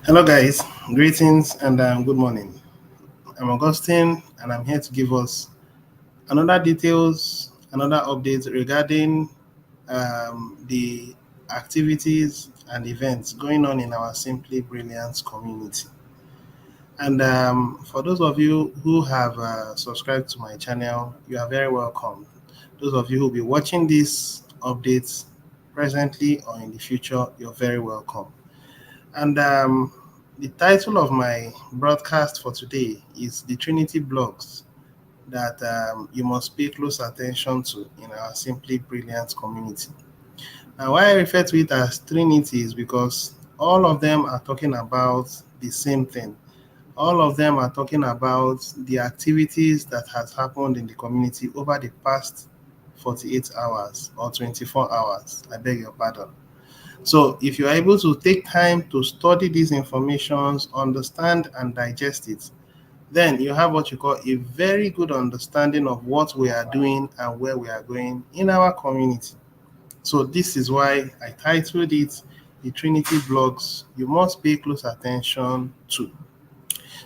Hello, guys. Greetings and good morning. I'm Augustine, and I'm here to give us another details, another update regarding the activities and events going on in our Simply Brilliance community. And for those of you who have subscribed to my channel, you are very welcome. Those of you who will be watching these updates presently or in the future, you're very welcome. And the title of my broadcast for today is the Trinity blogs that you must pay close attention to in our Simply Brilliant community. Now, why I refer to it as Trinity is because all of them are talking about the same thing. All of them are talking about the activities that has happened in the community over the past 48 hours or 24 hours. I beg your pardon. So if you are able to take time to study these informations, understand and digest it, then you have what you call a very good understanding of what we are doing and where we are going in our community. So this is why I titled it the Trinity blogs you must pay close attention to.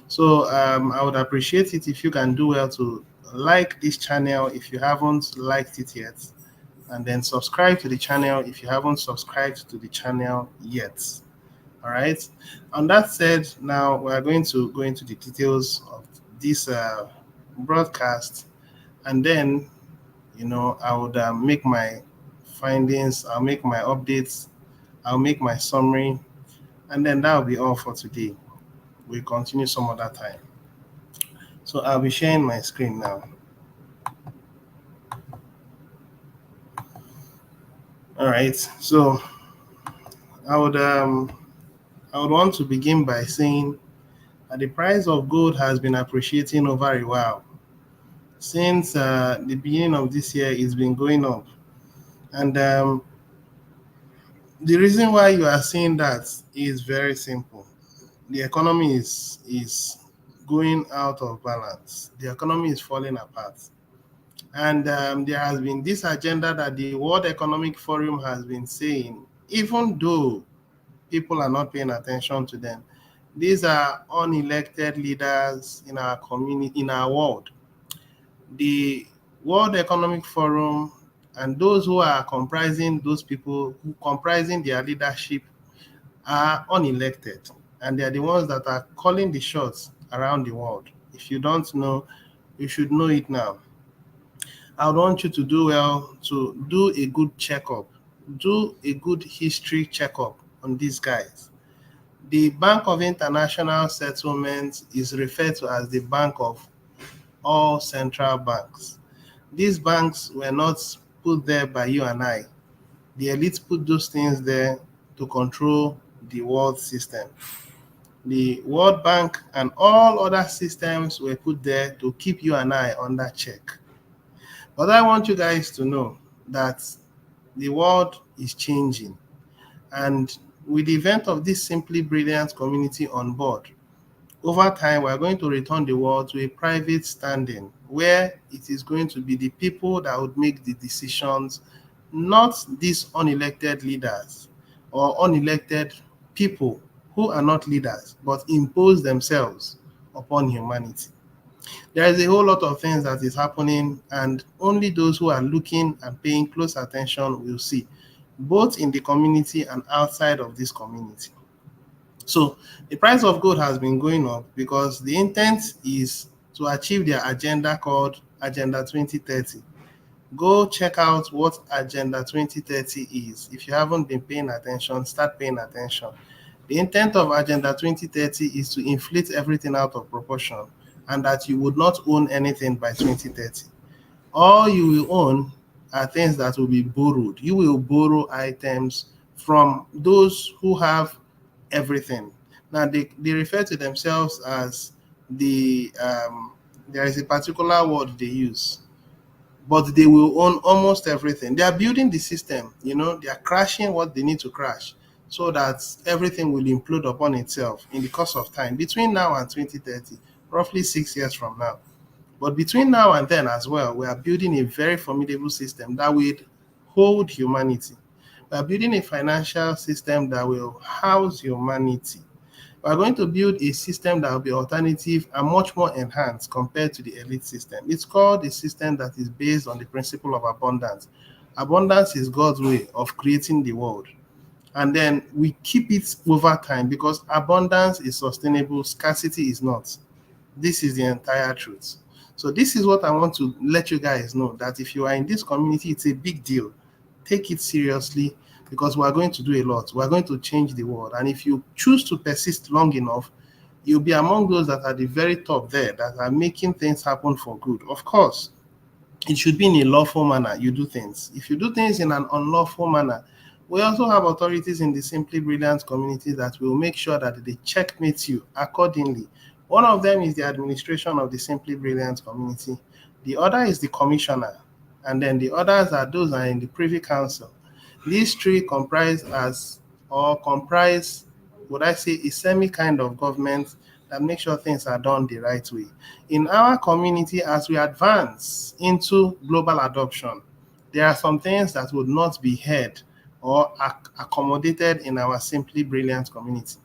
So I would appreciate it if you can do well to like this channel if you haven't liked it yet, and then subscribe to the channel if you haven't subscribed to the channel yet. All right. On that said, now we are going to go into the details of this broadcast, and then I would make my findings, I'll make my updates, I'll make my summary, and then that will be all for today. We'll continue some other time. So I'll be sharing my screen now. All right. So I would um I would want to begin by saying that the price of gold has been appreciating over a while. Since the beginning of this year, it's been going up. And the reason why you are seeing that is very simple. The economy is going out of balance. The economy is falling apart. And there has been this agenda that the World Economic Forum has been saying, even though people are not paying attention to them. These are unelected leaders in our community, in our world. The World Economic Forum and those who are comprising those people who comprising their leadership are unelected, and they are the ones that are calling the shots around the world. If you don't know, you should know it now. I would want you to do well to do a good checkup, do a good history checkup on these guys. The Bank of International Settlements is referred to as the bank of all central banks. These banks were not put there by you and I. The elite put those things there to control the world system. The World Bank and all other systems were put there to keep you and I under check. But I want you guys to know that the world is changing. And with the event of this Simply Brilliant community on board, over time, we are going to return the world to a private standing where it is going to be the people that would make the decisions, not these unelected leaders or unelected people who are not leaders but impose themselves upon humanity. There is a whole lot of things that is happening, and only those who are looking and paying close attention will see, both in the community and outside of this community. So the price of gold has been going up because the intent is to achieve their agenda called Agenda 2030. Go check out what Agenda 2030 is. If you haven't been paying attention, start paying attention. The intent of Agenda 2030 is to inflate everything out of proportion and that you would not own anything by 2030. All you will own are things that will be borrowed. You will borrow items from those who have everything. Now they refer to themselves as there is a particular word they use, but they will own almost everything. They are building the system, they are crashing what they need to crash so that everything will implode upon itself in the course of time between now and 2030, roughly 6 years from now. But between now and then as well, we are building a very formidable system that will hold humanity. We are building a financial system that will house humanity. We are going to build a system that will be alternative and much more enhanced compared to the elite system. It's called a system that is based on the principle of abundance. Abundance is God's way of creating the world. And then we keep it over time because abundance is sustainable, scarcity is not. This is the entire truth. So this is what I want to let you guys know, that if you are in this community, it's a big deal. Take it seriously because we are going to do a lot. We are going to change the world. And if you choose to persist long enough, you'll be among those that are the very top there that are making things happen for good. Of course, it should be in a lawful manner you do things. If you do things in an unlawful manner, we also have authorities in the Simply Brilliant community that will make sure that they checkmate you accordingly. One of them is the administration of the Simply Brilliant community. The other is the commissioner, and then the others are those are in the Privy Council. These three comprise, would I say, a semi kind of government that makes sure things are done the right way. In our community, as we advance into global adoption, there are some things that would not be heard or accommodated in our Simply Brilliant community.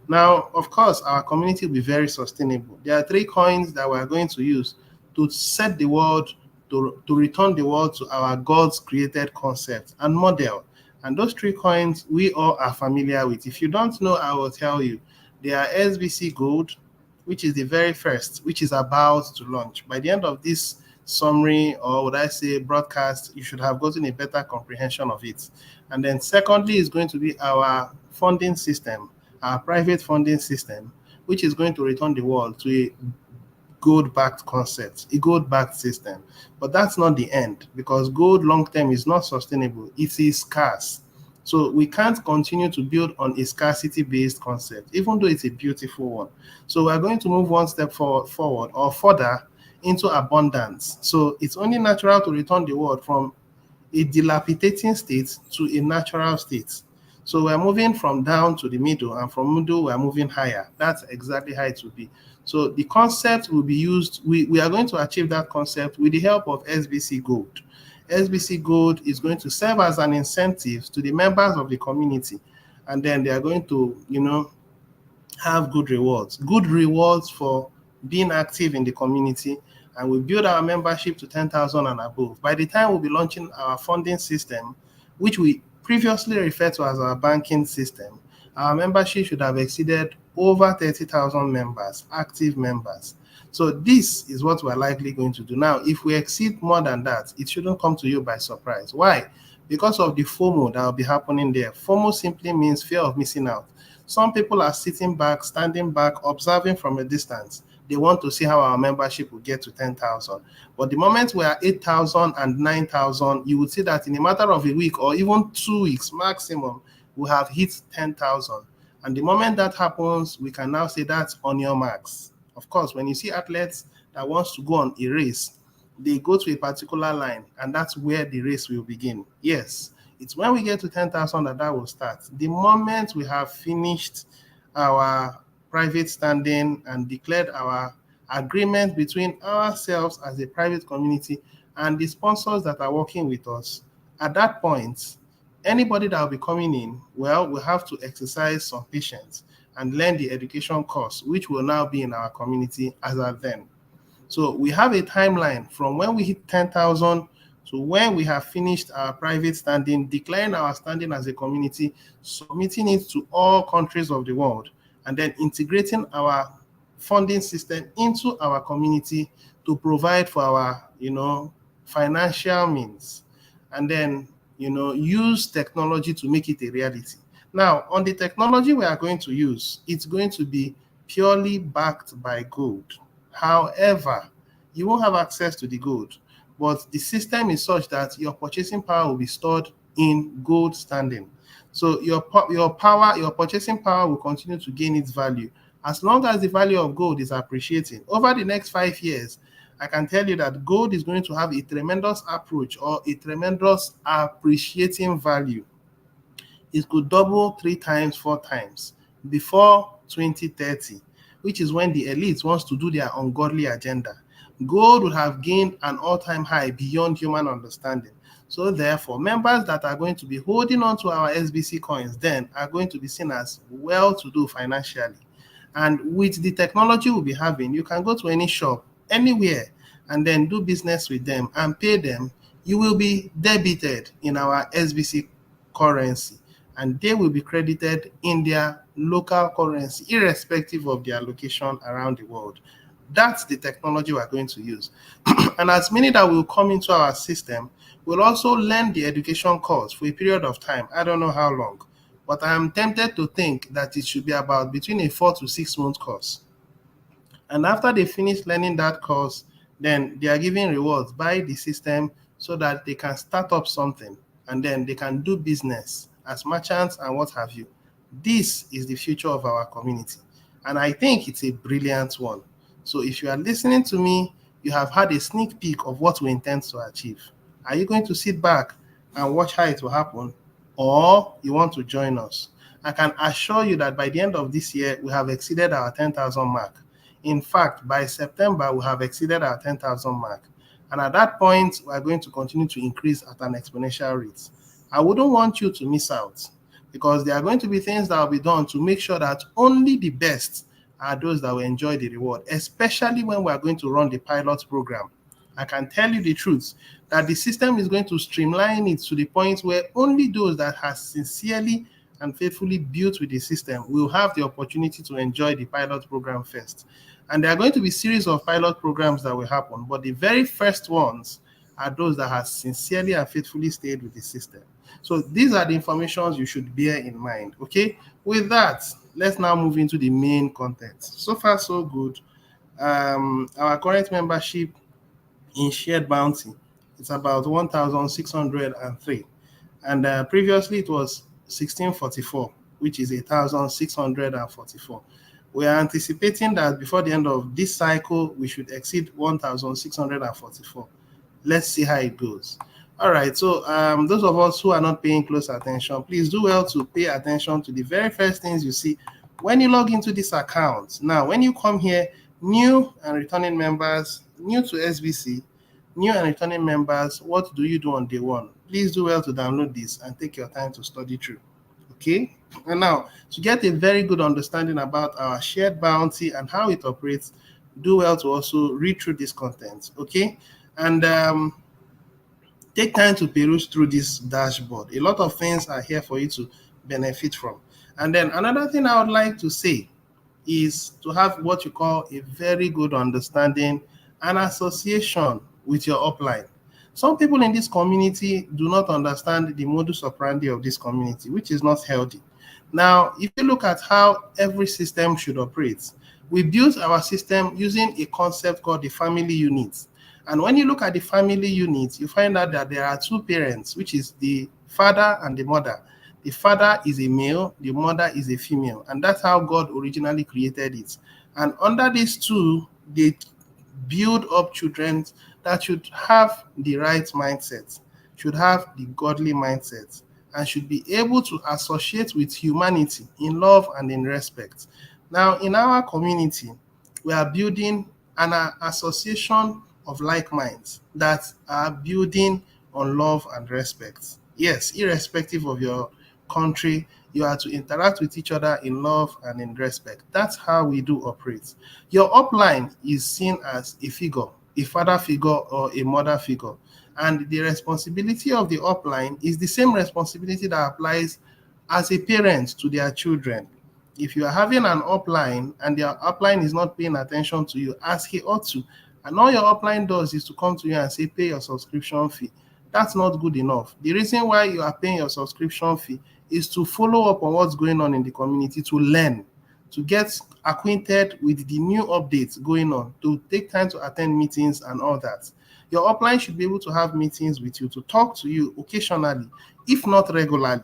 Now, of course, our community will be very sustainable. There are three coins that we are going to use to set the world, to return the world to our God's created concept and model. And those three coins we all are familiar with. If you don't know, I will tell you. They are SBC Gold, which is the very first, which is about to launch. By the end of this summary, or would I say broadcast, you should have gotten a better comprehension of it. And then secondly is going to be our funding system, our private funding system, which is going to return the world to a gold-backed concept, a gold-backed system. But that's not the end, because gold long-term is not sustainable. It is scarce. So we can't continue to build on a scarcity-based concept, even though it's a beautiful one. So we're going to move one step forward or further into abundance. So it's only natural to return the world from a dilapidating state to a natural state. So we're moving from down to the middle, and from middle, we're moving higher. That's exactly how it will be. So the concept will be used, we are going to achieve that concept with the help of SBC Gold. SBC Gold is going to serve as an incentive to the members of the community, and then they are going to, have good rewards for being active in the community, and we build our membership to 10,000 and above. By the time we'll be launching our funding system, which we previously referred to as our banking system, our membership should have exceeded over 30,000 members, active members. So this is what we're likely going to do. Now, if we exceed more than that, it shouldn't come to you by surprise. Why? Because of the FOMO that will be happening there. FOMO simply means fear of missing out. Some people are sitting back, standing back, observing from a distance. They want to see how our membership will get to 10,000. But the moment we are 8,000 and 9,000, you will see that in a matter of a week or even 2 weeks maximum, we have hit 10,000. And the moment that happens, we can now say that's on your marks. Of course, when you see athletes that wants to go on a race, they go to a particular line, and that's where the race will begin. Yes, it's when we get to 10,000 that will start. The moment we have finished our private standing and declared our agreement between ourselves as a private community and the sponsors that are working with us, at that point, anybody that will be coming in, well, we have to exercise some patience and learn the education course, which will now be in our community as at then. So we have a timeline from when we hit 10,000 to when we have finished our private standing, declaring our standing as a community, submitting it to all countries of the world, and then integrating our funding system into our community to provide for our, financial means, and then, use technology to make it a reality. Now, on the technology we are going to use, it's going to be purely backed by gold. However, you won't have access to the gold, but the system is such that your purchasing power will be stored in gold standing. So your purchasing power will continue to gain its value as long as the value of gold is appreciating. Over the next 5 years, I can tell you that gold is going to have a tremendous approach or a tremendous appreciating value. It could double 3 times, 4 times before 2030, which is when the elites wants to do their ungodly agenda. Gold would have gained an all-time high beyond human understanding. So therefore, members that are going to be holding on to our SBC coins then are going to be seen as well-to-do financially. And with the technology we'll be having, you can go to any shop, anywhere, and then do business with them and pay them. You will be debited in our SBC currency, and they will be credited in their local currency, irrespective of their location around the world. That's the technology we're going to use. And as many that will come into our system will also learn the education course for a period of time. I don't know how long, but I am tempted to think that it should be about between a 4 to 6 month course. And after they finish learning that course, then they are given rewards by the system so that they can start up something and then they can do business as merchants and what have you. This is the future of our community. And I think it's a brilliant one. So if you are listening to me, you have had a sneak peek of what we intend to achieve. Are you going to sit back and watch how it will happen? Or you want to join us? I can assure you that by the end of this year, we have exceeded our 10,000 mark. In fact, by September, we have exceeded our 10,000 mark. And at that point, we are going to continue to increase at an exponential rate. I wouldn't want you to miss out because there are going to be things that will be done to make sure that only the best are those that will enjoy the reward, especially when we are going to run the pilot program. I can tell you the truth that the system is going to streamline it to the point where only those that have sincerely and faithfully built with the system will have the opportunity to enjoy the pilot program first. And there are going to be series of pilot programs that will happen, but the very first ones are those that have sincerely and faithfully stayed with the system. So these are the informations you should bear in mind. Okay, with that, let's now move into the main content. So far, so good. Our current membership in shared bounty, it's about 1,603, and previously it was 1644, which is 1,644. We are anticipating that before the end of this cycle, we should exceed 1,644. Let's see how it goes. All right, so those of us who are not paying close attention, please do well to pay attention to the very first things you see when you log into this account. Now, when you come here, new and returning members, new to SBC, new and returning members, what do you do on day one? Please do well to download this and take your time to study through. Okay, and now to get a very good understanding about our shared bounty and how it operates, do well to also read through this content. Okay, and take time to peruse through this dashboard. A lot of things are here for you to benefit from. And then another thing I would like to say is to have what you call a very good understanding and association with your upline. Some people in this community do not understand the modus operandi of this community, which is not healthy. Now, if you look at how every system should operate, we built our system using a concept called the family unit. And when you look at the family unit, you find out that there are two parents, which is the father and the mother. The father is a male, the mother is a female, and that's how God originally created it. And under these two, they build up children that should have the right mindset, should have the godly mindset, and should be able to associate with humanity in love and in respect. Now, in our community, we are building an association of like minds that are building on love and respect. Yes, irrespective of your country, you are to interact with each other in love and in respect. That's how we do operate. Your upline is seen as a figure, a father figure or a mother figure. And the responsibility of the upline is the same responsibility that applies as a parent to their children. If you are having an upline and your upline is not paying attention to you as he ought to, and all your upline does is to come to you and say, pay your subscription fee, that's not good enough. The reason why you are paying your subscription fee is to follow up on what's going on in the community, to learn, to get acquainted with the new updates going on, to take time to attend meetings and all that. Your upline should be able to have meetings with you, to talk to you occasionally, if not regularly.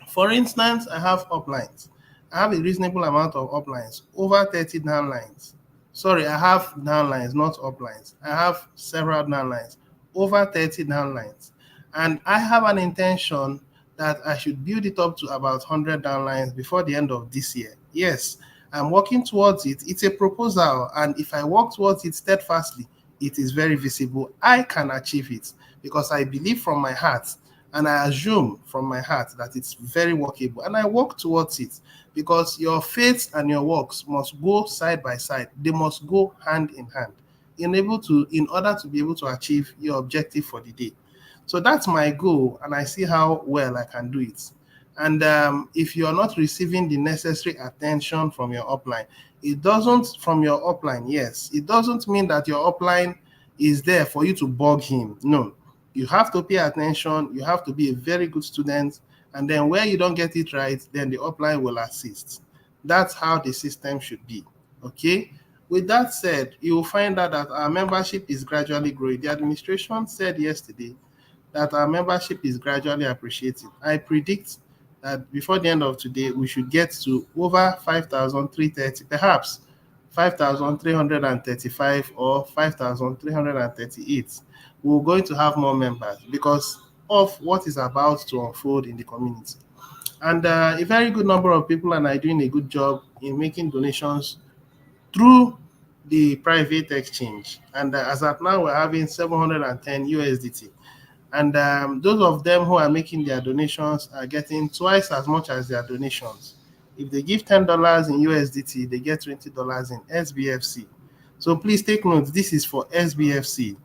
For instance, I have uplines. I have a reasonable amount of uplines, over 30 downlines. Sorry, I have downlines, not uplines. I have several downlines, over 30 downlines. And I have an intention that I should build it up to about 100 downlines before the end of this year. Yes, I'm working towards it. It's a proposal, and if I work towards it steadfastly, it is very visible. I can achieve it because I believe from my heart And I assume from my heart that it's very workable. And I work towards it because your faith and your works must go side by side. They must go hand in hand in order to be able to achieve your objective for the day. So that's my goal, and I see how well I can do it. And if you're not receiving the necessary attention from your upline, it doesn't, from your upline, yes, it doesn't mean that your upline is there for you to bug him. No, you have to pay attention, you have to be a very good student, and then where you don't get it right, then the upline will assist. That's how the system should be. Okay. With that said, you will find out that our membership is gradually growing. The administration said yesterday that our membership is gradually appreciated. I predict that before the end of today, we should get to over 5,330, perhaps 5,335 or 5,338. We're going to have more members because of what is about to unfold in the community. And a very good number of people are now doing a good job in making donations through the private exchange. And as at now, we're having 710 USDT. And those of them who are making their donations are getting twice as much as their donations. If they give $10 in USDT, they get $20 in SBFC. So please take note, this is for SBFC,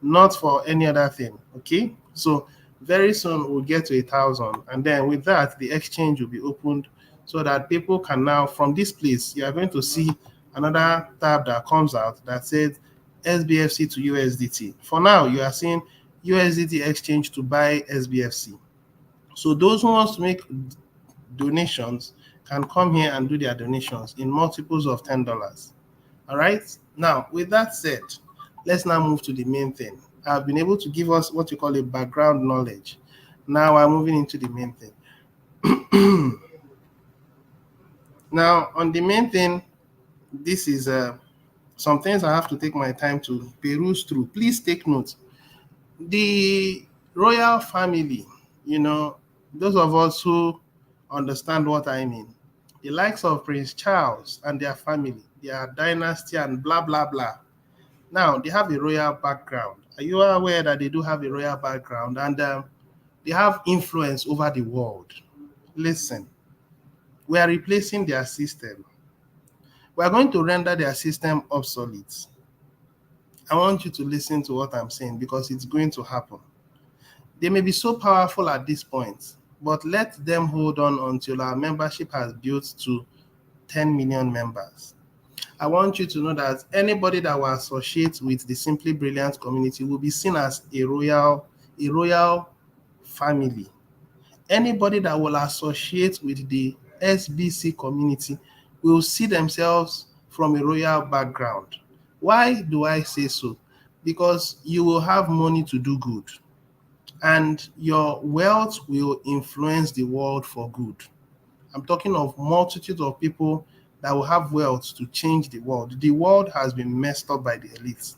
not for any other thing. Okay. So very soon we'll get to 1,000. And then with that, the exchange will be opened so that people can now, from this place, you are going to see another tab that comes out that says SBFC to USDT. For now, you are seeing USDT exchange to buy SBFC. So those who want to make donations can come here and do their donations in multiples of $10. All right. Now, with that said, let's now move to the main thing. I've been able to give us what you call a background knowledge. Now I'm moving into the main thing. Now, on the main thing, this is some things I have to take my time to peruse through. Please take note. The royal family, those of us who understand what I mean, the likes of Prince Charles and their family, their dynasty and blah, blah, blah. Now, they have a royal background. Are you aware that they do have a royal background and they have influence over the world? Listen, we are replacing their system. We are going to render their system obsolete. I want you to listen to what I'm saying because it's going to happen. They may be so powerful at this point, but let them hold on until our membership has built to 10 million members. I want you to know that anybody that will associate with the Simply Brilliant community will be seen as a royal family. Anybody that will associate with the SBC community will see themselves from a royal background. Why do I say so? Because you will have money to do good, and your wealth will influence the world for good. I'm talking of multitudes of people that will have wealth to change the world. The world has been messed up by the elites,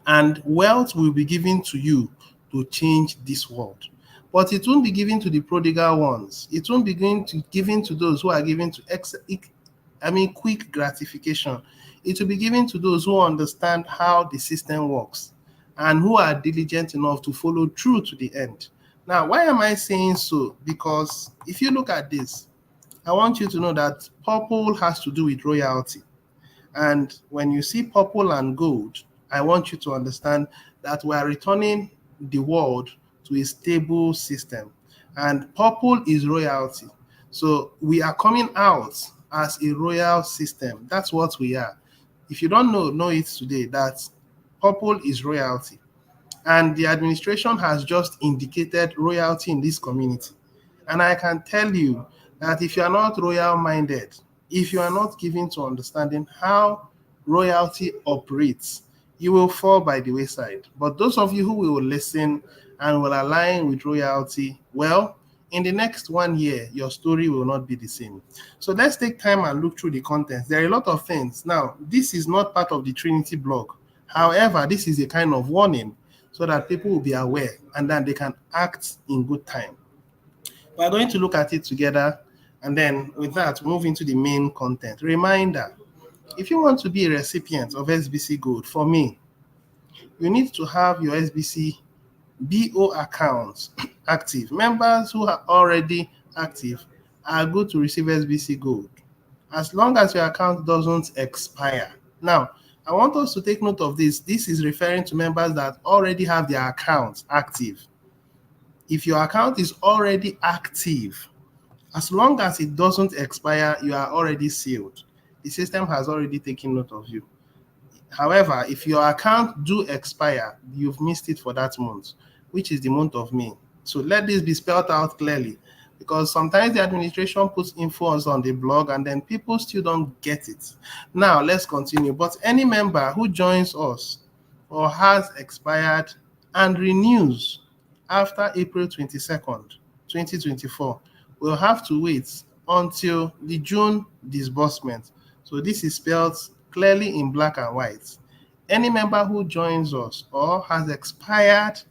and wealth will be given to you to change this world. But it won't be given to the prodigal ones. It won't be given to those who are given to quick gratification. It will be given to those who understand how the system works and who are diligent enough to follow through to the end. Now, why am I saying so? Because if you look at this, I want you to know that purple has to do with royalty. And when you see purple and gold, I want you to understand that we are returning the world to a stable system. And purple is royalty. So we are coming out as a royal system. That's what we are. If you don't know it today, that purple is royalty. And the administration has just indicated royalty in this community. And I can tell you that if you are not royal minded, if you are not given to understanding how royalty operates, you will fall by the wayside. But those of you who will listen and will align with royalty, well, in the next 1 year, your story will not be the same. So let's take time and look through the contents. There are a lot of things. Now, this is not part of the Trinity blog. However, this is a kind of warning so that people will be aware and then they can act in good time. We're going to look at it together, and then with that, move into the main content. Reminder, if you want to be a recipient of SBC Gold, for me, you need to have your SBC BO accounts active. Members who are already active are good to receive SBC Gold as long as your account doesn't expire. Now, I want us to take note of this. This is referring to members that already have their accounts active. If your account is already active, as long as it doesn't expire, you are already sealed. The system has already taken note of you. However, if your account do expire, you've missed it for that month, which is the month of May. So let this be spelled out clearly, because sometimes the administration puts infos on the blog and then people still don't get it. Now let's continue. But any member who joins us or has expired and renews after April 22nd, 2024 will have to wait until the June disbursement. So this is spelled clearly in black and white. Any member who joins us or has expired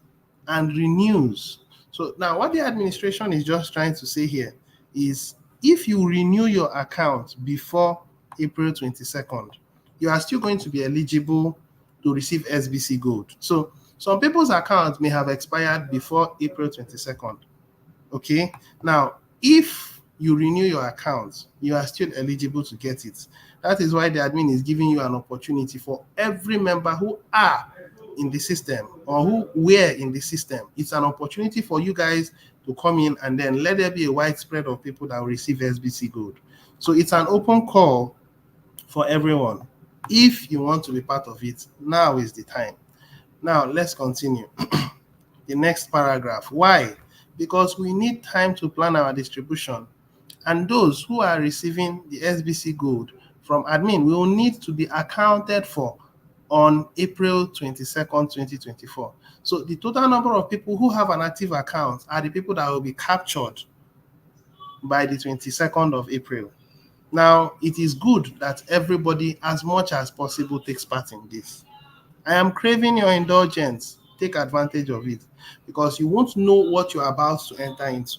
and renews. So now what the administration is just trying to say here is if you renew your account before April 22nd, you are still going to be eligible to receive SBC Gold. So some people's accounts may have expired before April 22nd. Okay. Now, if you renew your account, you are still eligible to get it. That is why the admin is giving you an opportunity for every member who are in the system or who were in the system. It's an opportunity for you guys to come in and then let there be a widespread of people that will receive SBC Gold. So it's an open call for everyone. If you want to be part of it, now is the time. Now let's continue. The next paragraph. Why? Because we need time to plan our distribution. And those who are receiving the SBC Gold from admin will need to be accounted for on April 22nd, 2024. So the total number of people who have an active account are the people that will be captured by the 22nd of April. Now, it is good that everybody, as much as possible, takes part in this. I am craving your indulgence. Take advantage of it because you won't know what you're about to enter into.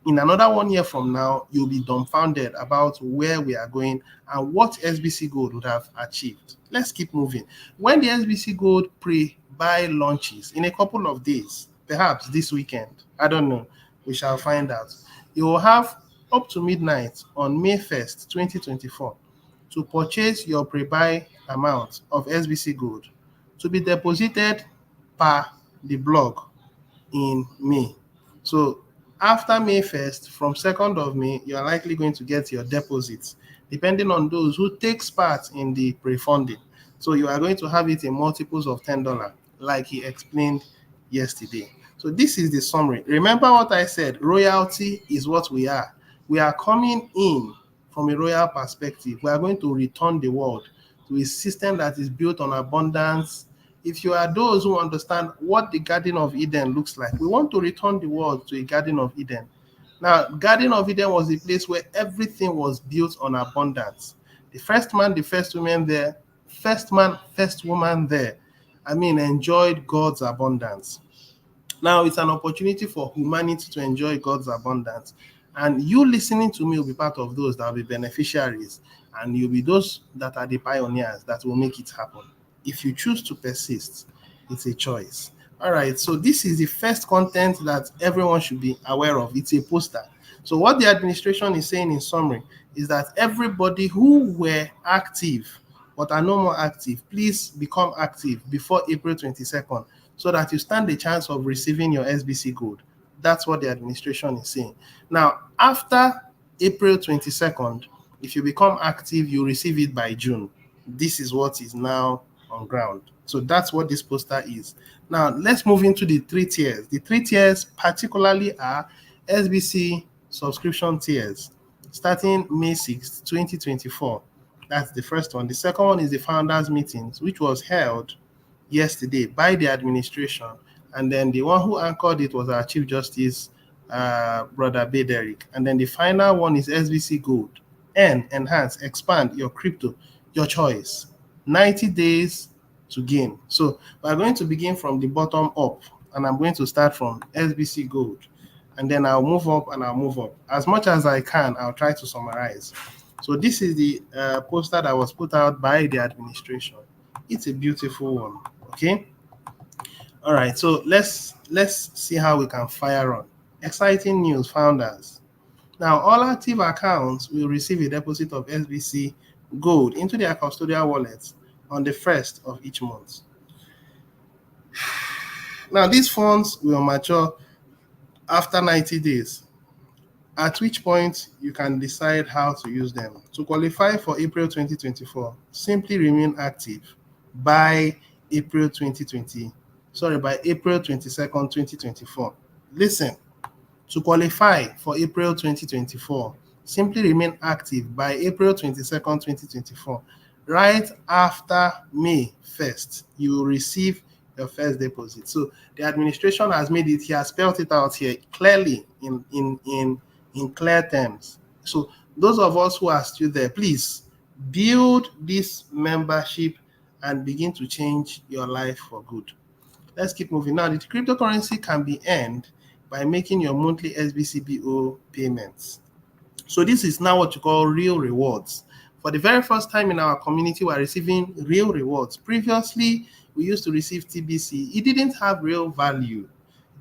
In another 1 year from now, you'll be dumbfounded about where we are going and what SBC Gold would have achieved. Let's keep moving. When the SBC Gold pre-buy launches in a couple of days, perhaps this weekend, I don't know, we shall find out. You will have up to midnight on May 1st, 2024 to purchase your pre-buy amount of SBC Gold to be deposited per the blog in May. So after May 1st, from 2nd of May, you are likely going to get your deposits, depending on those who takes part in the pre-funding. So you are going to have it in multiples of $10, like he explained yesterday. So this is the summary. Remember what I said, royalty is what we are. We are coming in from a royal perspective. We are going to return the world to a system that is built on abundance. If you are those who understand what the Garden of Eden looks like, we want to return the world to a Garden of Eden. Now, Garden of Eden was a place where everything was built on abundance. The first man, the first woman there, first man, first woman there, enjoyed God's abundance. Now it's an opportunity for humanity to enjoy God's abundance. And you listening to me will be part of those that will be beneficiaries, and you'll be those that are the pioneers that will make it happen. If you choose to persist, it's a choice. All right, so this is the first content that everyone should be aware of. It's a poster. So what the administration is saying in summary is that everybody who were active but are no more active, please become active before April 22nd so that you stand a chance of receiving your SBC Gold. That's what the administration is saying. Now, after April 22nd, if you become active, you receive it by June. This is what is now on ground. So that's what this poster is. Now, let's move into the 3 tiers. The 3 tiers particularly are SBC subscription tiers, starting May 6th, 2024. That's the first one. The second one is the founders meetings, which was held yesterday by the administration. And then the one who anchored it was our Chief Justice, Brother Bederick. And then the final one is SBC Gold. Enhance, expand your crypto, your choice. 90 days to gain. So we're going to begin from the bottom up, and I'm going to start from SBC Gold. And then I'll move up and I'll move up. As much as I can, I'll try to summarize. So this is the poster that was put out by the administration. It's a beautiful one, okay? All right, so let's see how we can fire on. Exciting news, founders. Now, all active accounts will receive a deposit of SBC Gold into their custodial wallets on the first of each month. Now, these funds will mature after 90 days, at which point you can decide how to use them. To qualify for April 2024, simply remain active by April 2020, by April 22nd, 2024. Listen, to qualify for April 2024, simply remain active by April 22nd, 2024. Right after May 1st, you will receive your first deposit. So the administration has made it, he has spelled it out here clearly in clear terms. So those of us who are still there, please build this membership and begin to change your life for good. Let's keep moving. Now, the cryptocurrency can be earned by making your monthly SBCBO payments. So this is now what you call real rewards. For the very first time in our community, we are receiving real rewards. Previously, we used to receive TBC. It didn't have real value,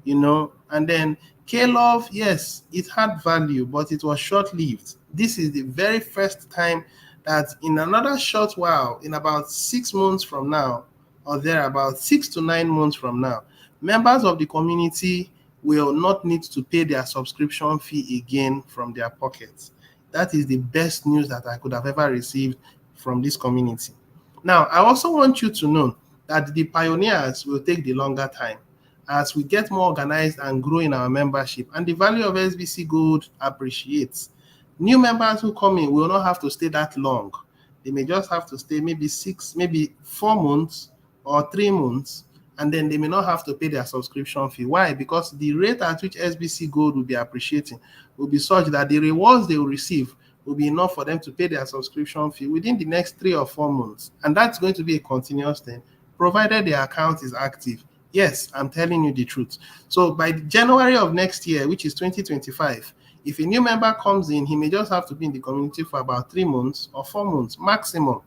and then K-Love, yes, it had value, but it was short-lived. This is the very first time that in another short while, in about 6 months from now, or there about 6 to 9 months from now, members of the community will not need to pay their subscription fee again from their pockets. That is the best news that I could have ever received from this community. Now, I also want you to know that the pioneers will take the longer time as we get more organized and grow in our membership, and the value of SBC Gold appreciates. New members who come in will not have to stay that long. They may just have to stay maybe 4 months or 3 months, and then they may not have to pay their subscription fee. Why? Because the rate at which SBC Gold will be appreciating will be such that the rewards they will receive will be enough for them to pay their subscription fee within the next 3 or 4 months. And that's going to be a continuous thing, provided the account is active. Yes, I'm telling you the truth. So by January of next year, which is 2025, if a new member comes in, he may just have to be in the community for about 3 months or 4 months maximum.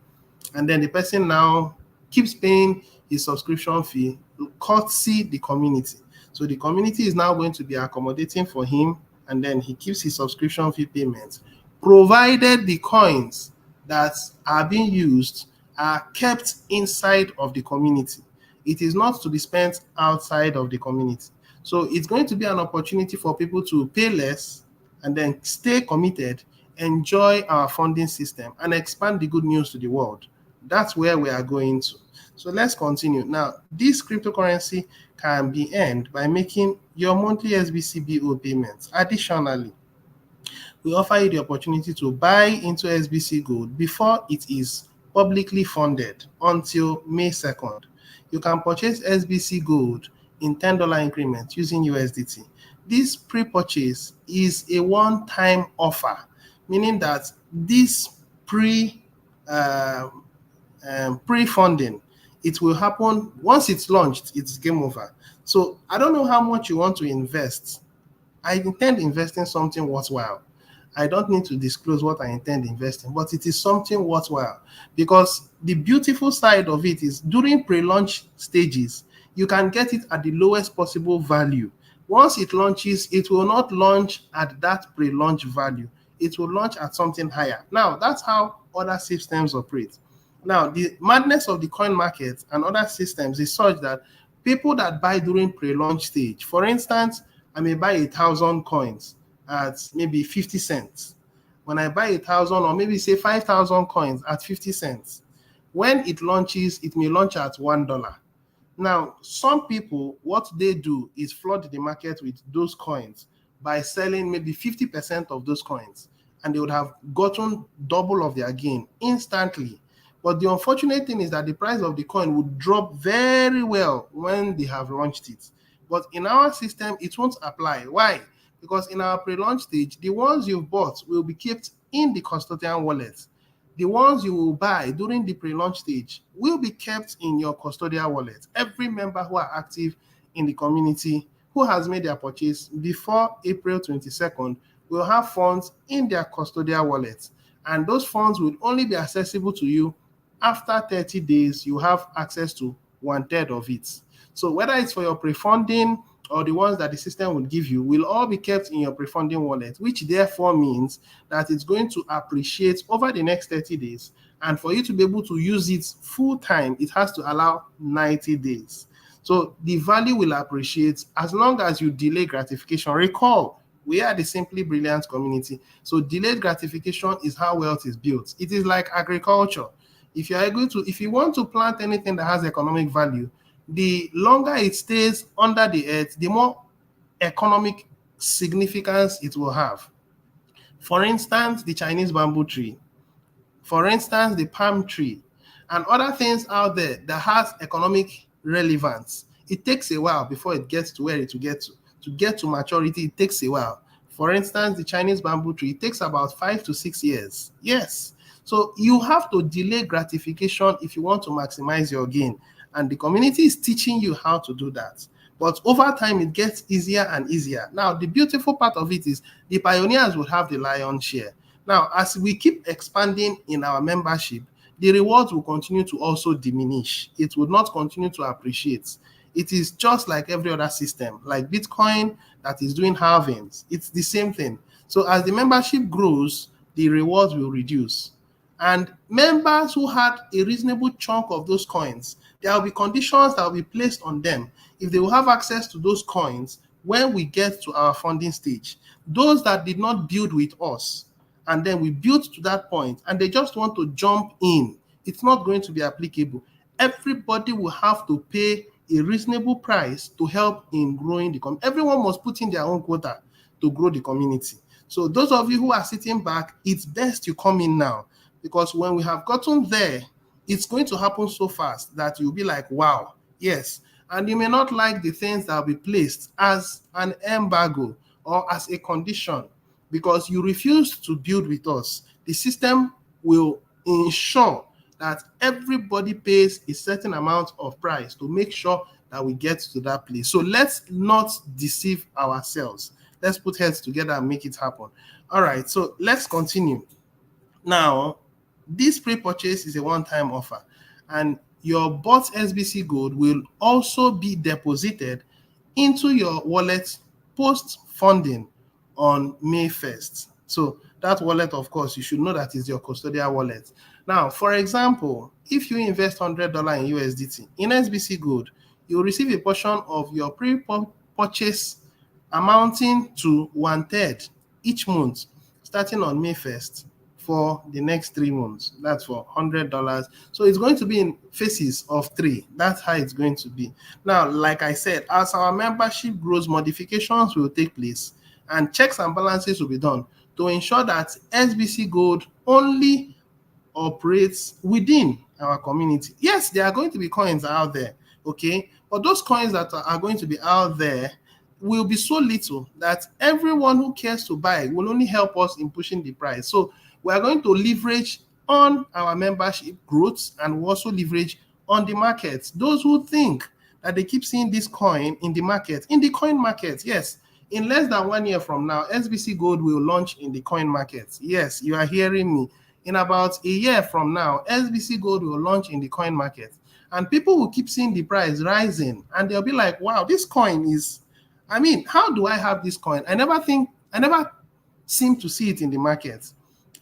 And then the person now keeps paying his subscription fee, courtesy the community. So the community is now going to be accommodating for him, and then he keeps his subscription fee payments, provided the coins that are being used are kept inside of the community. It is not to be spent outside of the community. So it's going to be an opportunity for people to pay less and then stay committed, enjoy our funding system, and expand the good news to the world. That's where we are going to. So let's continue. Now, this cryptocurrency can be earned by making your monthly SBCBO payments. Additionally, we offer you the opportunity to buy into SBC Gold before it is publicly funded until May 2nd. You can purchase SBC Gold in $10 increments using USDT. This pre-purchase is a one-time offer, meaning that this pre-funding, it will happen once it's launched, it's game over. So I don't know how much you want to invest. I intend investing something worthwhile. I don't need to disclose what I intend investing, but it is something worthwhile, because the beautiful side of it is during pre-launch stages, you can get it at the lowest possible value. Once it launches, it will not launch at that pre-launch value. It will launch at something higher. Now, that's how other systems operate. Now, the madness of the coin market and other systems is such that people that buy during pre-launch stage, for instance, I may buy 1,000 coins at maybe 50 cents. When I buy 1,000 or maybe say 5,000 coins at 50 cents, when it launches, it may launch at $1. Now, some people, what they do is flood the market with those coins by selling maybe 50% of those coins, and they would have gotten double of their gain instantly. But the unfortunate thing is that the price of the coin would drop very well when they have launched it. But in our system, it won't apply. Why? Because in our pre-launch stage, the ones you've bought will be kept in the custodian wallet. The ones you will buy during the pre-launch stage will be kept in your custodial wallet. Every member who are active in the community who has made their purchase before April 22nd will have funds in their custodial wallet. And those funds will only be accessible to you after 30 days. You have access to 1/3 of it. So whether it's for your pre-funding or the ones that the system will give you, will all be kept in your pre-funding wallet, which therefore means that it's going to appreciate over the next 30 days. And for you to be able to use it full time, it has to allow 90 days. So the value will appreciate as long as you delay gratification. Recall, we are the Simply Brilliant community. So delayed gratification is how wealth is built. It is like agriculture. If you want to plant anything that has economic value, the longer it stays under the earth, the more economic significance it will have. For instance, the Chinese bamboo tree. For instance, the palm tree and other things out there that has economic relevance. It takes a while before it gets to where it will get to. To get to maturity, it takes a while. For instance, the Chinese bamboo tree, it takes about 5 to 6 years. Yes. So you have to delay gratification if you want to maximize your gain. And the community is teaching you how to do that. But over time, it gets easier and easier. Now, the beautiful part of it is the pioneers will have the lion's share. Now, as we keep expanding in our membership, the rewards will continue to also diminish. It will not continue to appreciate. It is just like every other system, like Bitcoin that is doing halvings. It's the same thing. So as the membership grows, the rewards will reduce. And members who had a reasonable chunk of those coins, there will be conditions that will be placed on them if they will have access to those coins when we get to our funding stage. Those that did not build with us, and then we built to that point, and they just want to jump in, it's not going to be applicable. Everybody will have to pay a reasonable price to help in growing the community. Everyone must put in their own quota to grow the community. So those of you who are sitting back, it's best you come in now, because when we have gotten there, it's going to happen so fast that you'll be like, wow, yes. And you may not like the things that will be placed as an embargo or as a condition because you refuse to build with us. The system will ensure that everybody pays a certain amount of price to make sure that we get to that place. So let's not deceive ourselves. Let's put heads together and make it happen. All right, so let's continue. Now, this pre-purchase is a one-time offer, and your bought SBC Gold will also be deposited into your wallet post-funding on May 1st. So that wallet, of course, you should know that is your custodial wallet. Now, for example, if you invest $100 in USDT in SBC Gold, you will receive a portion of your pre-purchase amounting to 1/3 each month, starting on May 1st for the next 3 months. That's for $100. So it's going to be in phases of 3. That's how it's going to be. Now, like I said, as our membership grows, modifications will take place and checks and balances will be done to ensure that SBC Gold only operates within our community. Yes, there are going to be coins out there, okay? But those coins that are going to be out there will be so little that everyone who cares to buy will only help us in pushing the price. So we are going to leverage on our membership growth and we also leverage on the market. Those who think that they keep seeing this coin in the coin market, yes, in less than 1 year from now, SBC Gold will launch in the coin market. Yes, you are hearing me. In about a year from now, SBC Gold will launch in the coin market. And people will keep seeing the price rising. And they'll be like, wow, this coin is, how do I have this coin? I never seem to see it in the market.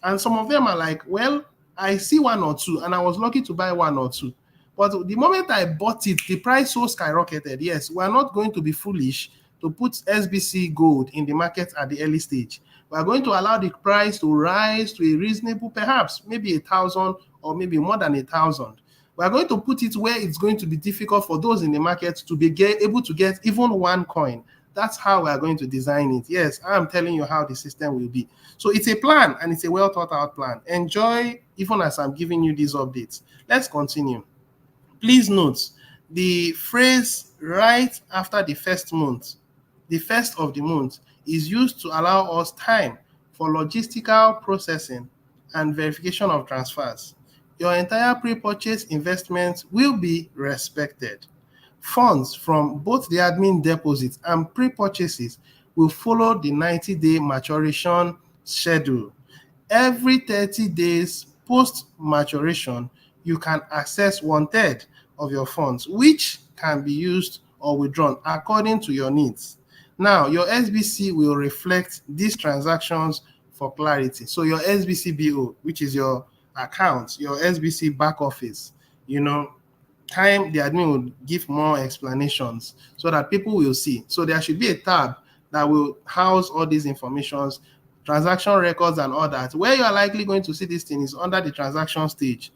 And some of them are like, well, I see 1 or 2, and I was lucky to buy 1 or 2. But the moment I bought it, the price so skyrocketed. Yes, we're not going to be foolish to put SBC Gold in the market at the early stage. We're going to allow the price to rise to a reasonable, perhaps maybe 1,000 or maybe more than 1,000. We're going to put it where it's going to be difficult for those in the market to be able to get even 1 coin. That's how we're going to design it. Yes, I'm telling you how the system will be. So it's a plan, and it's a well thought out plan. Enjoy even as I'm giving you these updates. Let's continue. Please note the phrase right after the first month, the first of the month, is used to allow us time for logistical processing and verification of transfers. Your entire pre-purchase investment will be respected. Funds from both the admin deposits and pre-purchases will follow the 90-day maturation schedule. Every 30 days post-maturation, you can access 1/3 of your funds, which can be used or withdrawn according to your needs. Now, your SBC will reflect these transactions for clarity. So your SBC BO, which is your account, your SBC back office, you know, time the admin will give more explanations so that people will see. So there should be a tab that will house all these informations, transaction records and all that. Where you are likely going to see this thing is under the transaction stage.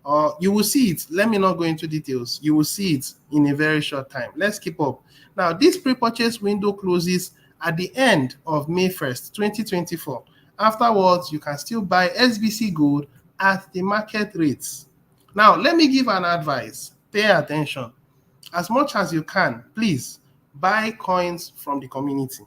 Or you will see it. Let me not go into details. You will see it in a very short time. Let's keep up. Now, this pre-purchase window closes at the end of May 1st, 2024. Afterwards, you can still buy SBC gold at the market rates. Now, let me give an advice. Pay attention. As much as you can, please buy coins from the community.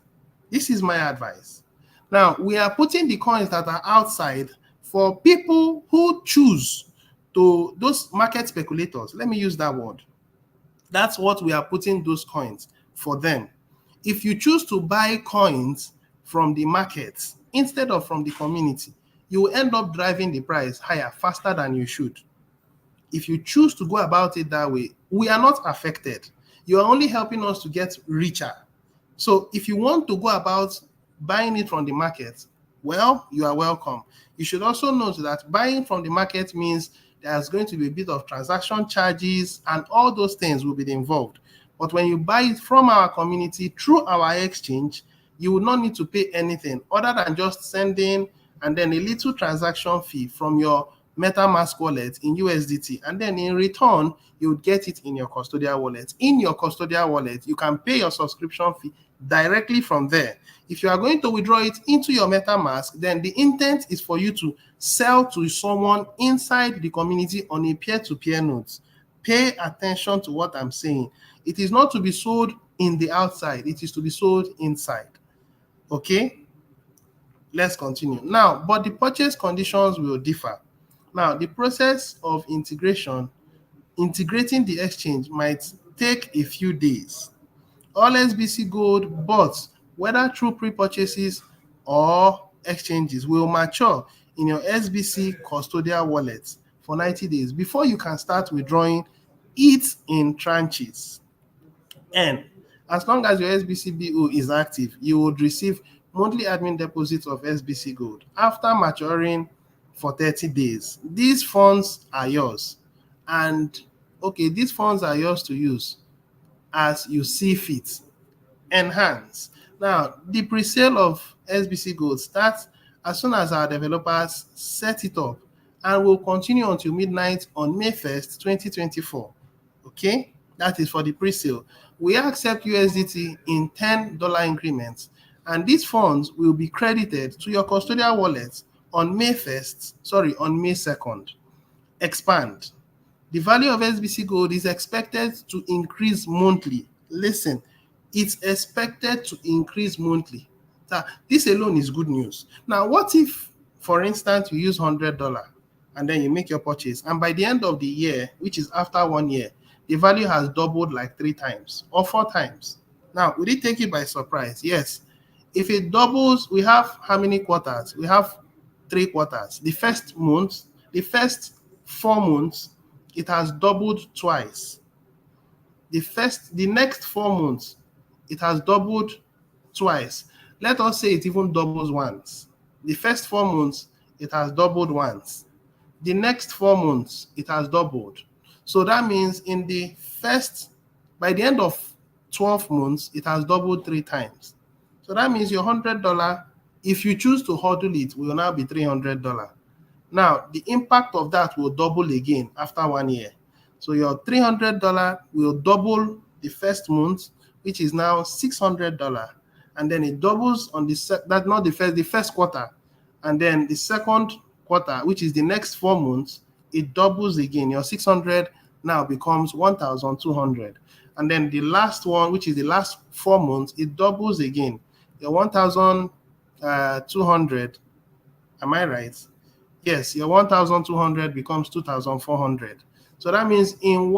This is my advice. Now, we are putting the coins that are outside for people who choose to, those market speculators. Let me use that word. That's what we are putting those coins for them. If you choose to buy coins from the market instead of from the community, you will end up driving the price higher faster than you should. If you choose to go about it that way, we are not affected. You are only helping us to get richer. So if you want to go about buying it from the market, well, you are welcome. You should also note that buying from the market means there's going to be a bit of transaction charges and all those things will be involved. But when you buy it from our community through our exchange, you will not need to pay anything other than just sending and then a little transaction fee from your MetaMask wallet in USDT, and then in return, you would get it in your custodial wallet. In your custodial wallet, you can pay your subscription fee directly from there. If you are going to withdraw it into your MetaMask, then the intent is for you to sell to someone inside the community on a peer-to-peer note. Pay attention to what I'm saying. It is not to be sold in the outside, it is to be sold inside. Okay? Let's continue. Now, but the purchase conditions will differ. Now, the process of integrating the exchange might take a few days. All SBC gold bought, whether through pre-purchases or exchanges, will mature in your SBC custodial wallet for 90 days before you can start withdrawing it in tranches. And as long as your SBC BO is active, you would receive monthly admin deposits of SBC gold after maturing for 30 days. These funds are yours. And okay, these funds are yours to use as you see fit. Enhance. Now, the pre-sale of SBC gold starts as soon as our developers set it up and will continue until midnight on May 1st, 2024. Okay, that is for the pre-sale. We accept USDT in $10 increments, and these funds will be credited to your custodial wallet on May 2nd. Expand. The value of SBC gold is expected to increase monthly. Listen, it's expected to increase monthly. Now, this alone is good news. Now, what if, for instance, you use $100 and then you make your purchase, and by the end of the year, which is after 1 year, the value has doubled like 3 times or 4 times? Now, will it take you by surprise? Yes. If it doubles, we have how many quarters? We have 3 quarters. The first 4 months, it has doubled twice. The next 4 months, it has doubled twice. Let us say it even doubles once. The first 4 months, it has doubled once. The next 4 months, it has doubled. So that means by the end of 12 months, it has doubled 3 times. So that means your $100, if you choose to hodl it, will now be $300. Now, the impact of that will double again after 1 year. So your $300 will double the first month, which is now $600. And then it doubles on the first quarter. And then the second quarter, which is the next 4 months, it doubles again. Your 600 now becomes 1,200. And then the last one, which is the last 4 months, it doubles again. Your 1,200, am I right? Yes, your 1,200 becomes 2,400. So that means in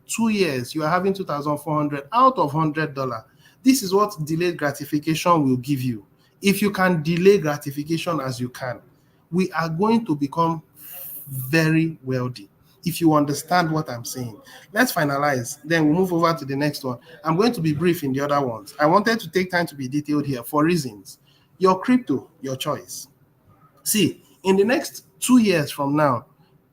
2 years, you are having 2,400 out of $100. This is what delayed gratification will give you. If you can delay gratification as you can, we are going to become very wealthy. if you understand what I'm saying. Let's finalize, then we'll move over to the next one. I'm going to be brief in the other ones. I wanted to take time to be detailed here for reasons. Your crypto, your choice. See, in the next 2 years from now,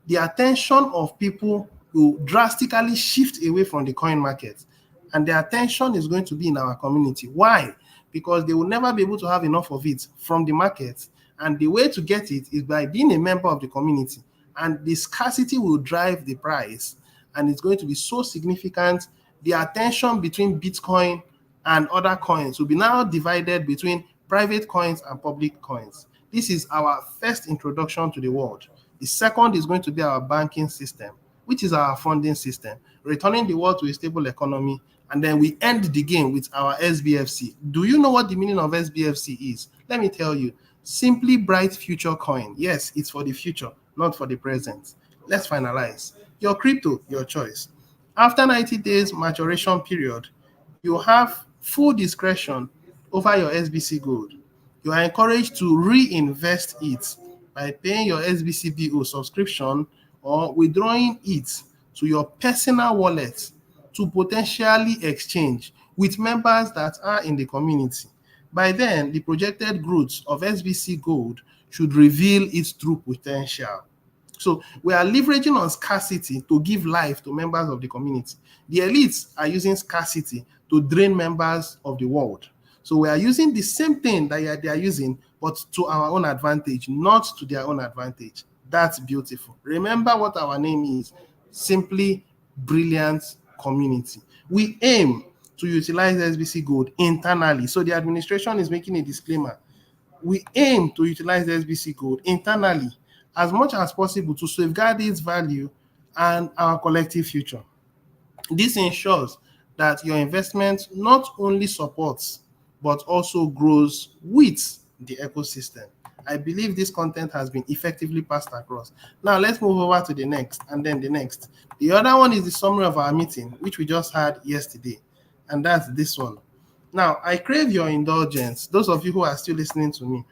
the attention of people will drastically shift away from the coin market, and the attention is going to be in our community. Why? Because they will never be able to have enough of it from the market, and the way to get it is by being a member of the community, and the scarcity will drive the price, and it's going to be so significant. The attention between Bitcoin and other coins will be now divided between private coins and public coins. This is our first introduction to the world. The second is going to be our banking system, which is our funding system, returning the world to a stable economy. And then we end the game with our SBFC. Do you know what the meaning of SBFC is? Let me tell you. Simply Bright Future Coin. Yes, it's for the future, not for the present. Let's finalize. Your crypto, your choice. After 90 days maturation period, you have full discretion over your SBC Gold. You are encouraged to reinvest it by paying your SBCBO subscription or withdrawing it to your personal wallet to potentially exchange with members that are in the community. By then, the projected growth of SBC Gold should reveal its true potential. So we are leveraging on scarcity to give life to members of the community. The elites are using scarcity to drain members of the world. So we are using the same thing that they are using, but to our own advantage, not to their own advantage. That's beautiful. Remember what our name is: Simply Brilliant Community. We aim to utilize SBC Gold internally. So the administration is making a disclaimer. We aim to utilize SBC Gold internally as much as possible to safeguard its value and our collective future. This ensures that your investment not only supports but also grows with the ecosystem. I believe this content has been effectively passed across. Now let's move over to the next and then the next. The other one is the summary of our meeting, which we just had yesterday, and that's this one. Now, I crave your indulgence. Those of you who are still listening to me,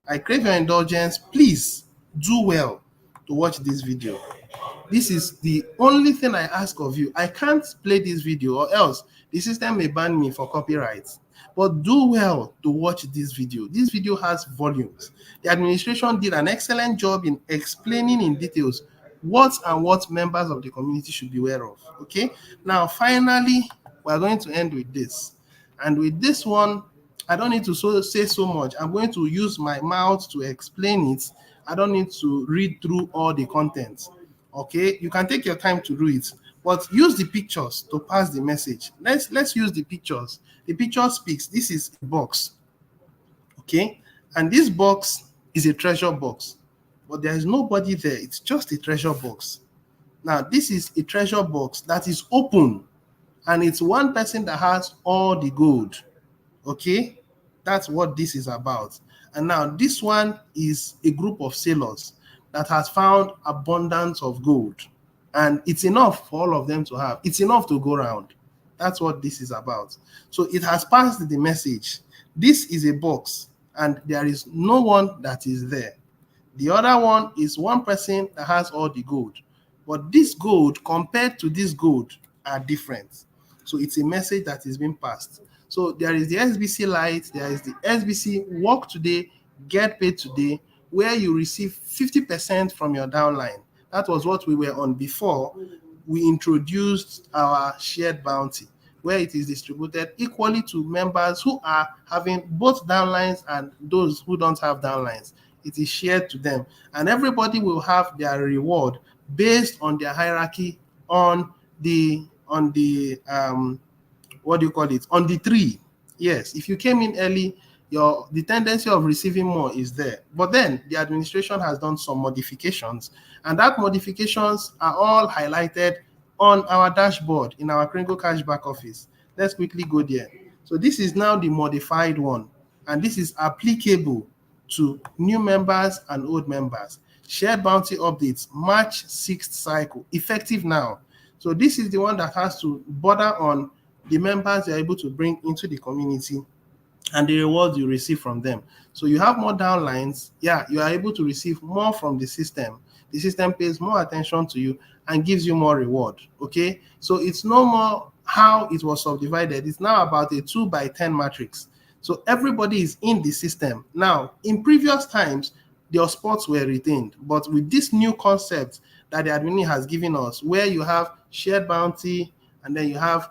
I crave your indulgence. Please do well to watch this video. This is the only thing I ask of you. I can't play this video or else the system may ban me for copyright. But do well to watch this video. This video has volumes. The administration did an excellent job in explaining in details what members of the community should be aware of. Okay. Now, finally, we're going to end with this. And with this one, I don't need to say so much. I'm going to use my mouth to explain it. I don't need to read through all the content. Okay, you can take your time to do it, but use the pictures to pass the message. Let's use the pictures. The picture speaks. This is a box. Okay, and this box is a treasure box, but there is nobody there. It's just a treasure box. Now, this is a treasure box that is open, and it's one person that has all the gold. Okay, that's what this is about. And now this one is a group of sailors that has found abundance of gold, and it's enough for all of them to have. It's enough to go around. That's what this is about. So it has passed the message. This is a box, and there is no one that is there. The other one is one person that has all the gold, but this gold compared to this gold are different. So it's a message that is being passed. So there is the SBC Lite, there is the SBC Work Today, Get Paid Today, where you receive 50% from your downline. That was what we were on before we introduced our shared bounty, where it is distributed equally to members who are having both downlines and those who don't have downlines. It is shared to them, and everybody will have their reward based on their hierarchy on the what do you call it, on the tree. Yes, if you came in early, the tendency of receiving more is there. But then the administration has done some modifications, and that modifications are all highlighted on our dashboard in our Kringle Cash back office. Let's quickly go there. So this is now the modified one, and this is applicable to new members and old members. Shared bounty updates, March 6th cycle, effective now. So this is the one that has to border on the members you're able to bring into the community and the rewards you receive from them. So you have more downlines, yeah, you are able to receive more from the system. The system pays more attention to you and gives you more reward. Okay, so it's no more how it was subdivided. It's now about a 2 by 10 matrix. So everybody is in the system. Now, in previous times, your spots were retained, but with this new concept that the admin has given us, where you have shared bounty, and then you have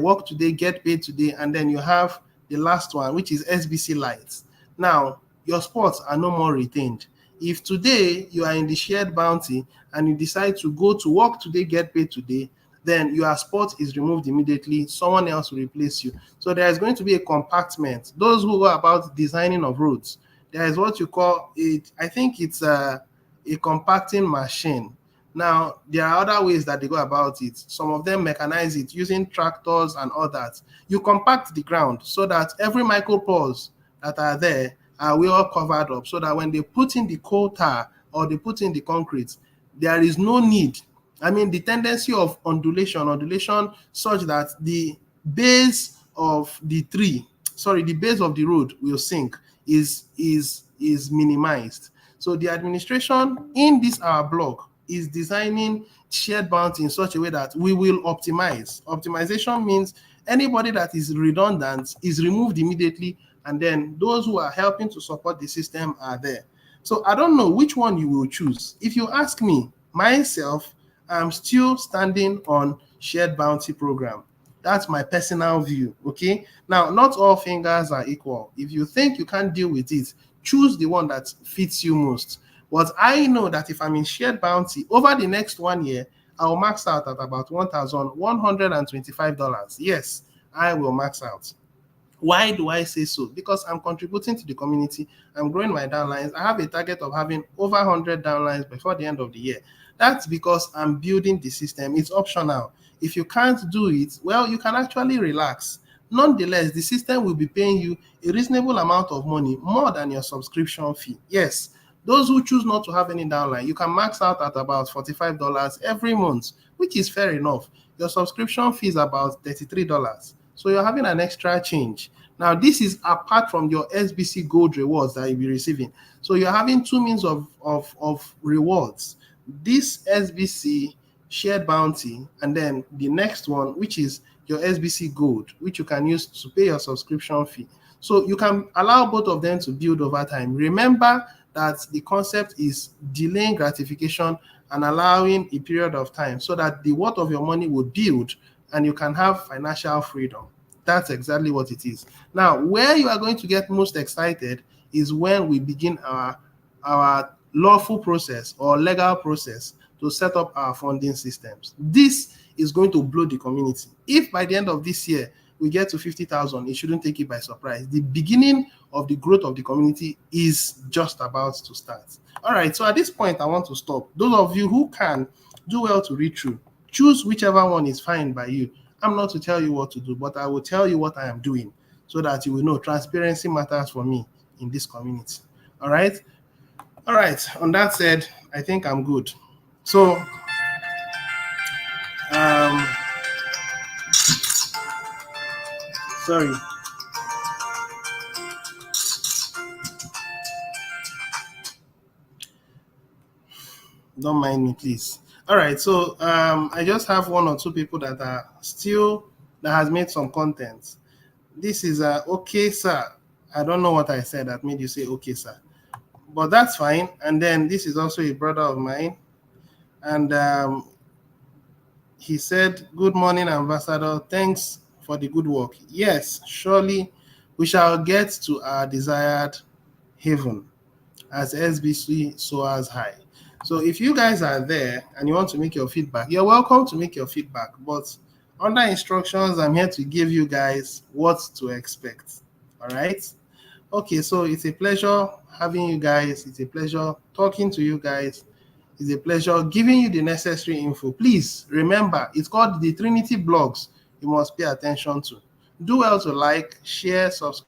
work today, get paid today, and then you have the last one, which is SBC Lights. Now, your spots are no more retained. If today you are in the shared bounty and you decide to go to work today, get paid today, then your spot is removed immediately. Someone else will replace you. So there is going to be a compartment. Those who go about designing of roads, there is what you call it. I think it's a compacting machine. Now, there are other ways that they go about it. Some of them mechanize it using tractors and all that. You compact the ground so that every micropores that are there are well covered up, so that when they put in the coal tar or they put in the concrete, there is no need. I mean, the tendency of undulation such that the base of the tree, sorry, the base of the road will sink is minimized. So the administration in this our block is designing shared bounty in such a way that we will optimize. Optimization means anybody that is redundant is removed immediately, and then those who are helping to support the system are there. So I don't know which one you will choose. If you ask me, myself, I'm still standing on shared bounty program. That's my personal view. Okay. Now, not all fingers are equal. If you think you can't deal with it, choose the one that fits you most. But I know that if I'm in shared bounty over the next 1 year, I'll max out at about $1,125. Yes, I will max out. Why do I say so? Because I'm contributing to the community. I'm growing my downlines. I have a target of having over 100 downlines before the end of the year. That's because I'm building the system. It's optional. If you can't do it, well, you can actually relax. Nonetheless, the system will be paying you a reasonable amount of money, more than your subscription fee. Yes, those who choose not to have any downline, you can max out at about $45 every month, which is fair enough. Your subscription fee is about $33. So you're having an extra change. Now, this is apart from your SBC Gold rewards that you'll be receiving. So you're having two means of rewards. This SBC shared bounty, and then the next one, which is your SBC Gold, which you can use to pay your subscription fee. So you can allow both of them to build over time. Remember that the concept is delaying gratification and allowing a period of time so that the worth of your money will build and you can have financial freedom. That's exactly what it is. Now, where you are going to get most excited is when we begin our lawful process or legal process to set up our funding systems. This is going to blow the community. If by the end of this year we get to 50,000, it shouldn't take it by surprise. The beginning of the growth of the community is just about to start. All right, so at this point, I want to stop. Those of you who can, do well to read through. Choose whichever one is fine by you. I'm not to tell you what to do, but I will tell you what I am doing so that you will know transparency matters for me in this community. All right. All right. On that said, I think I'm good. So, um, sorry. Don't mind me, please. All right. So, I just have one or two people that are still that has made some content. This is okay, sir. I don't know what I said that made you say okay, sir, but that's fine. And then this is also a brother of mine, and he said, "Good morning, Ambassador. Thanks for the good work. Yes, surely we shall get to our desired haven as SBC soars high." So if you guys are there and you want to make your feedback, you're welcome to make your feedback. But under instructions, I'm here to give you guys what to expect. All right. Okay, so it's a pleasure having you guys. It's a pleasure talking to you guys. It's a pleasure giving you the necessary info. Please remember, it's called the Trinity Blogs. You must pay attention to. Do well to like, share, subscribe.